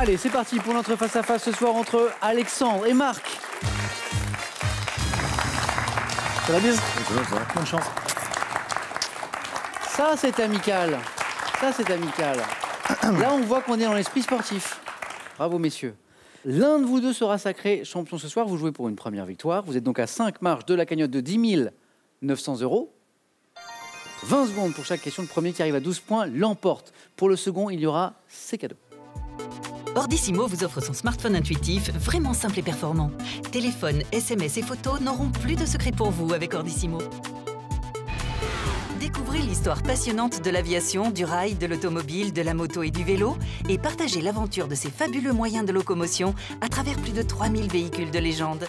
Allez, c'est parti pour notre face-à-face ce soir entre Alexandre et Marc. Ça va bien? Bonne chance. Ça, c'est amical. Ça, c'est amical. Là, on voit qu'on est dans l'esprit sportif. Bravo, messieurs. L'un de vous deux sera sacré champion ce soir. Vous jouez pour une première victoire. Vous êtes donc à 5 marches de la cagnotte de 10 900 €. 20 secondes pour chaque question. Le premier qui arrive à 12 points l'emporte. Pour le second, il y aura ces cadeaux. Ordissimo vous offre son smartphone intuitif, vraiment simple et performant. Téléphone, SMS et photos n'auront plus de secret pour vous avec Ordissimo. Découvrez l'histoire passionnante de l'aviation, du rail, de l'automobile, de la moto et du vélo et partagez l'aventure de ces fabuleux moyens de locomotion à travers plus de 3000 véhicules de légende.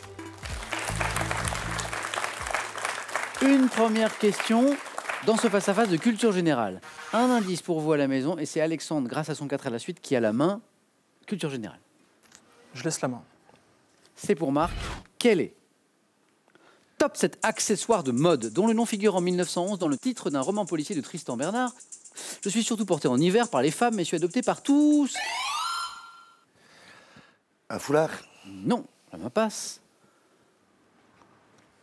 Une première question dans ce face-à-face de culture générale. Un indice pour vous à la maison et c'est Alexandre, grâce à son 4 à la suite, qui a la main. Culture générale. Je laisse la main. C'est pour Marc. Quel est top 7 accessoires de mode dont le nom figure en 1911 dans le titre d'un roman policier de Tristan Bernard? Je suis surtout porté en hiver par les femmes mais je suis adopté par tous. Un foulard? Non, la main passe.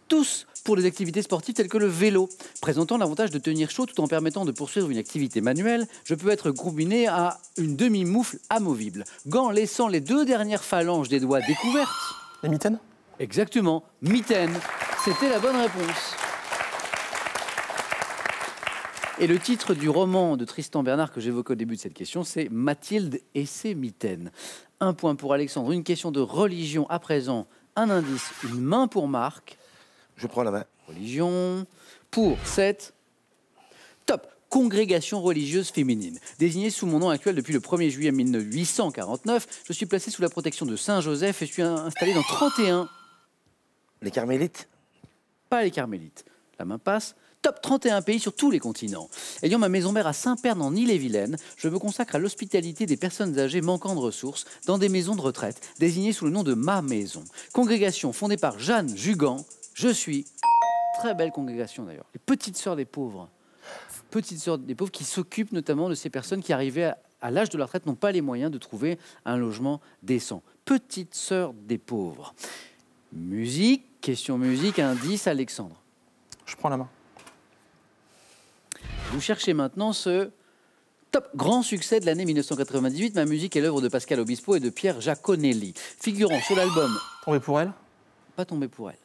Tous pour des activités sportives telles que le vélo. Présentant l'avantage de tenir chaud tout en permettant de poursuivre une activité manuelle, je peux être combiné à une demi-moufle amovible. Gants laissant les 2 dernières phalanges des doigts découvertes. Les mitaines? Exactement, mitaine. C'était la bonne réponse. Et le titre du roman de Tristan Bernard que j'évoquais au début de cette question, c'est Mathilde et ses mitaines. 1 point pour Alexandre, une question de religion à présent, un indice, une main pour Marc. Je prends la main. Religion. Pour 7. Top. Congrégation religieuse féminine. Désignée sous mon nom actuel depuis le 1er juillet 1849, je suis placé sous la protection de Saint-Joseph et suis installé dans 31. Les carmélites? Pas les carmélites. La main passe. Top 31 pays sur tous les continents. Ayant ma maison mère à Saint-Pern en Ille-et-Vilaine, je me consacre à l'hospitalité des personnes âgées manquant de ressources dans des maisons de retraite, désignées sous le nom de Ma Maison. Congrégation fondée par Jeanne Jugan. Je suis, très belle congrégation d'ailleurs, les petites sœurs des pauvres. Petites sœurs des pauvres qui s'occupent notamment de ces personnes qui arrivaient à l'âge de la retraite n'ont pas les moyens de trouver un logement décent. Petites sœurs des pauvres. Musique, question musique, indice Alexandre. Je prends la main. Vous cherchez maintenant ce top grand succès de l'année 1998. Ma musique est l'œuvre de Pascal Obispo et de Pierre Giaconelli. Figurant sur l'album... Tombé pour elle? Pas tombé pour elle.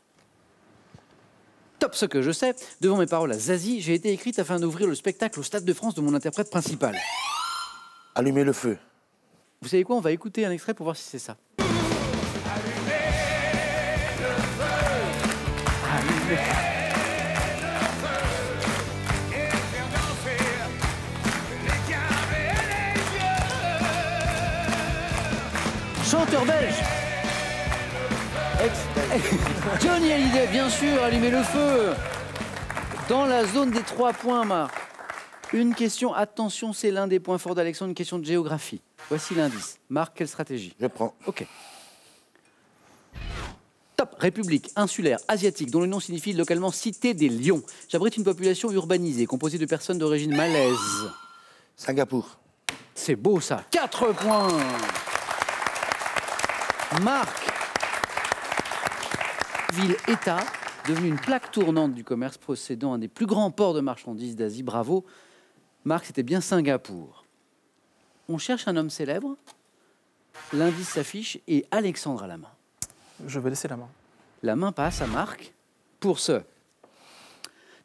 Top ce que je sais, devant mes paroles à Zazie, j'ai été écrite afin d'ouvrir le spectacle au Stade de France de mon interprète principal. Allumer le feu. Vous savez quoi, on va écouter un extrait pour voir si c'est ça. Allumer le feu. Allumer le feu. Et faire danser les cœurs et les yeux. Chanteur belge. Johnny Hallyday, bien sûr, allumez le feu. Dans la zone des 3 points, Marc. Une question, attention, c'est l'un des points forts d'Alexandre, une question de géographie. Voici l'indice. Marc, quelle stratégie? Je prends. Ok. Top, République insulaire asiatique, dont le nom signifie localement Cité des Lions. J'abrite une population urbanisée, composée de personnes d'origine malaise. Singapour. C'est beau ça. 4 points. Marc. Ville-État, devenue une plaque tournante du commerce possédant un des plus grands ports de marchandises d'Asie. Bravo. Marc, c'était bien Singapour. On cherche un homme célèbre. L'indice s'affiche et Alexandre à la main. Je vais laisser la main. La main passe à Marc pour ce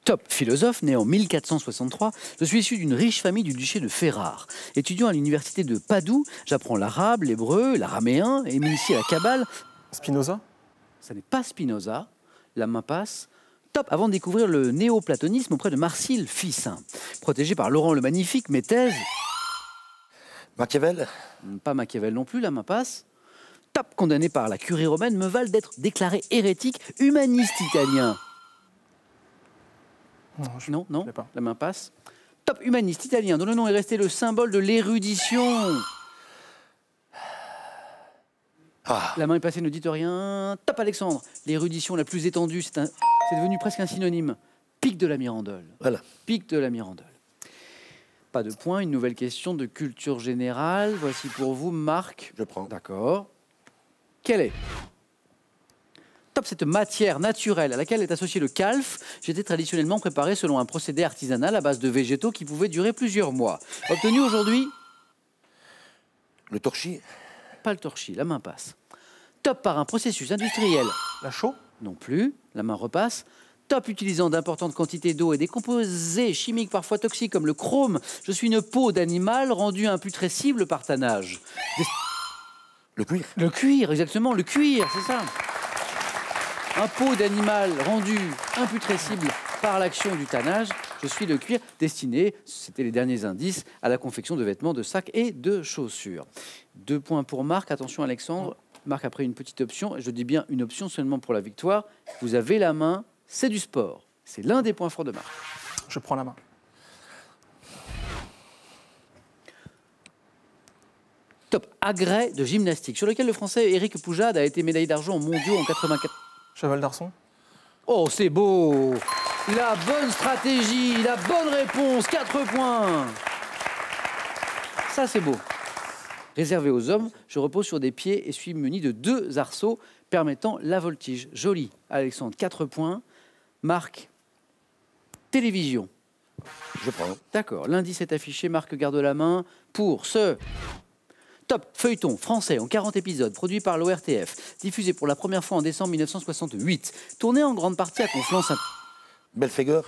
top philosophe né en 1463. Je suis issu d'une riche famille du duché de Ferrare. Étudiant à l'université de Padoue, j'apprends l'arabe, l'hébreu, l'araméen et m'initie à la Kabbale. Spinoza? Ça n'est pas Spinoza, la main passe. Top, avant de découvrir le néoplatonisme auprès de Marcille Ficin. Protégé par Laurent le Magnifique, mes thèses... Machiavel? Pas Machiavel non plus, la main passe. Top, condamné par la curie romaine, me valent d'être déclaré hérétique humaniste italien. Non, non, pas. la main passe. Top, humaniste italien, dont le nom est resté le symbole de l'érudition. Ah. La main est passée, ne dites rien. Top Alexandre, l'érudition la plus étendue, c'est devenu presque un synonyme. Pic de la Mirandole. Voilà. Pic de la Mirandole. Pas de point. Une nouvelle question de culture générale. Voici pour vous, Marc. Je prends. D'accord. Quelle est top cette matière naturelle à laquelle est associé le calf? J'étais traditionnellement préparé selon un procédé artisanal à base de végétaux qui pouvait durer plusieurs mois. Obtenu aujourd'hui? Le torchis. Pas le torchis, la main passe. Top par un processus industriel? La chaux. Non plus, la main repasse. Top utilisant d'importantes quantités d'eau et des composés chimiques parfois toxiques comme le chrome. Je suis une peau d'animal rendue imputrescible par tannage. Le cuir. Le cuir, exactement, le cuir, c'est ça. Un pot d'animal rendu imputrescible par l'action du tannage. Je suis le cuir destiné, c'était les derniers indices, à la confection de vêtements, de sacs et de chaussures. 2 points pour Marc. Attention Alexandre. Marc a pris une petite option. Je dis bien une option seulement pour la victoire. Vous avez la main, c'est du sport. C'est l'un des points forts de Marc. Je prends la main. Top, agrès de gymnastique, sur lequel le Français Éric Poujade a été médaillé d'argent aux mondiaux en 84. Cheval d'arçon. Oh, c'est beau! La bonne stratégie, la bonne réponse, 4 points! Ça, c'est beau. Réservé aux hommes, je repose sur des pieds et suis muni de 2 arceaux permettant la voltige. Joli. Alexandre, 4 points. Marc, télévision. Je prends. D'accord. L'indice est affiché. Marc garde la main pour ce top feuilleton français en 40 épisodes, produit par l'ORTF, diffusé pour la première fois en décembre 1968, tourné en grande partie à Conflans-Saint... Belphégor.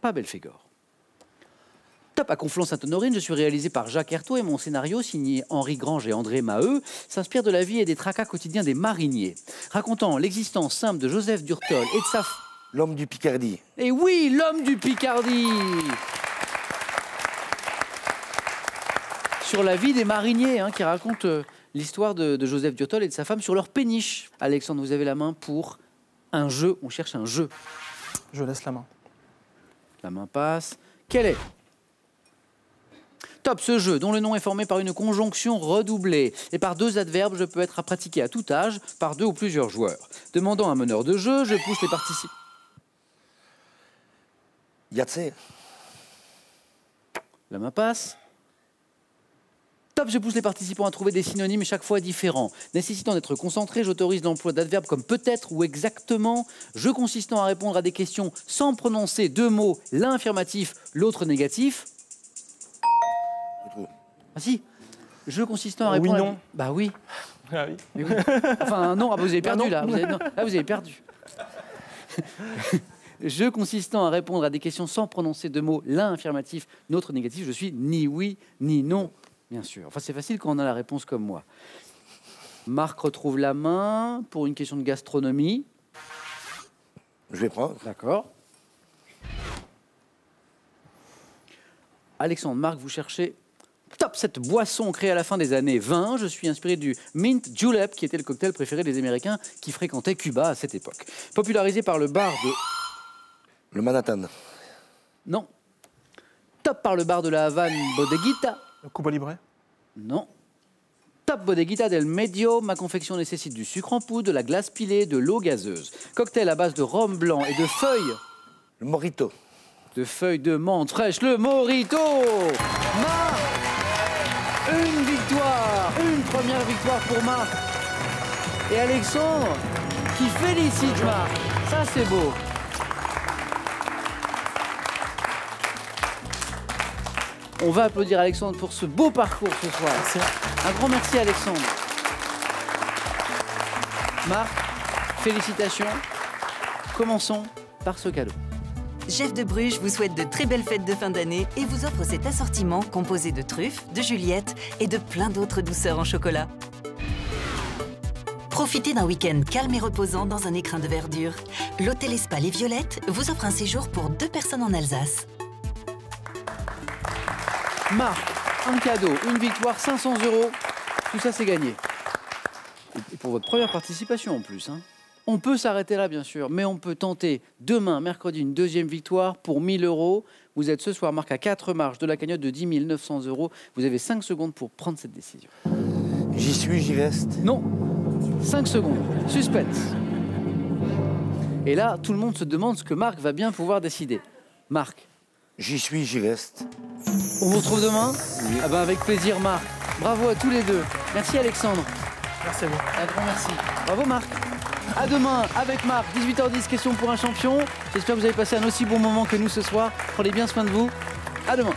Pas Belphégor. Top à Conflans-Sainte-Honorine, je suis réalisé par Jacques Herthaut et mon scénario, signé Henri Grange et André Maheu, s'inspire de la vie et des tracas quotidiens des mariniers, racontant l'existence simple de Joseph Durtol et de sa... L'homme du Picardie. Et oui, l'homme du Picardie! Sur la vie des mariniers, qui raconte l'histoire de Joseph Durtol et de sa femme sur leur péniche. Alexandre, vous avez la main pour un jeu. On cherche un jeu. Je laisse la main. La main passe. Quel est top ce jeu, dont le nom est formé par une conjonction redoublée et par 2 adverbes, je peux être à pratiquer à tout âge par 2 ou plusieurs joueurs. Demandant à un meneur de jeu, je pousse les participants. Yahtzee. La main passe. Top, je pousse les participants à trouver des synonymes chaque fois différents. Nécessitant d'être concentré, j'autorise l'emploi d'adverbes comme peut-être ou exactement. Jeu consistant à répondre à des questions sans prononcer 2 mots, l'un affirmatif, l'autre négatif. Je trouve. Ah si. Jeu consistant à Oui, répondre... non. Bah oui. Ah oui. Mais oui. Enfin non, vous avez perdu non. là. Là, vous avez perdu. Jeu consistant à répondre à des questions sans prononcer 2 mots, l'un affirmatif, l'autre négatif. Je suis ni oui, ni non. Bien sûr. Enfin, c'est facile quand on a la réponse comme moi. Marc retrouve la main pour une question de gastronomie. Je vais prendre. D'accord. Alexandre, Marc, vous cherchez top cette boisson créée à la fin des années 20. Je suis inspiré du mint julep, qui était le cocktail préféré des Américains qui fréquentaient Cuba à cette époque. Popularisé par le bar de... Le Manhattan. Non. Top par le bar de la Havane Bodeguita. Le Cuba Libre. Non. Top Bodeguita del Medio. Ma confection nécessite du sucre en poudre, de la glace pilée, de l'eau gazeuse. Cocktail à base de rhum blanc et de feuilles. Le Morito. De feuilles de menthe fraîche, le Morito. Marc, une victoire, une première victoire pour Marc. Et Alexandre, qui félicite Marc. Ça, c'est beau. On va applaudir Alexandre pour ce beau parcours ce soir. Merci. Un grand merci Alexandre. Marc, félicitations. Commençons par ce cadeau. Jeff de Bruges vous souhaite de très belles fêtes de fin d'année et vous offre cet assortiment composé de truffes, de Juliette et de plein d'autres douceurs en chocolat. Profitez d'un week-end calme et reposant dans un écrin de verdure. L'hôtel et spa Les Violettes vous offre un séjour pour 2 personnes en Alsace. Marc, un cadeau, une victoire, 500 €. Tout ça, c'est gagné. Et pour votre première participation en plus. On peut s'arrêter là, bien sûr, mais on peut tenter demain, mercredi, une 2e victoire pour 1 000 €. Vous êtes ce soir, Marc, à 4 marches de la cagnotte de 10 900 €. Vous avez 5 secondes pour prendre cette décision. J'y suis, j'y reste. Non, 5 secondes. Suspense. Et là, tout le monde se demande ce que Marc va bien pouvoir décider. Marc, J'y suis, j'y reste. On vous retrouve demain? Ah bah avec plaisir, Marc. Bravo à tous les deux. Merci Alexandre. Merci à vous. Un grand merci. Bravo Marc. À demain avec Marc, 18h10, question pour un champion. J'espère que vous avez passé un aussi bon moment que nous ce soir. Prenez bien soin de vous. À demain.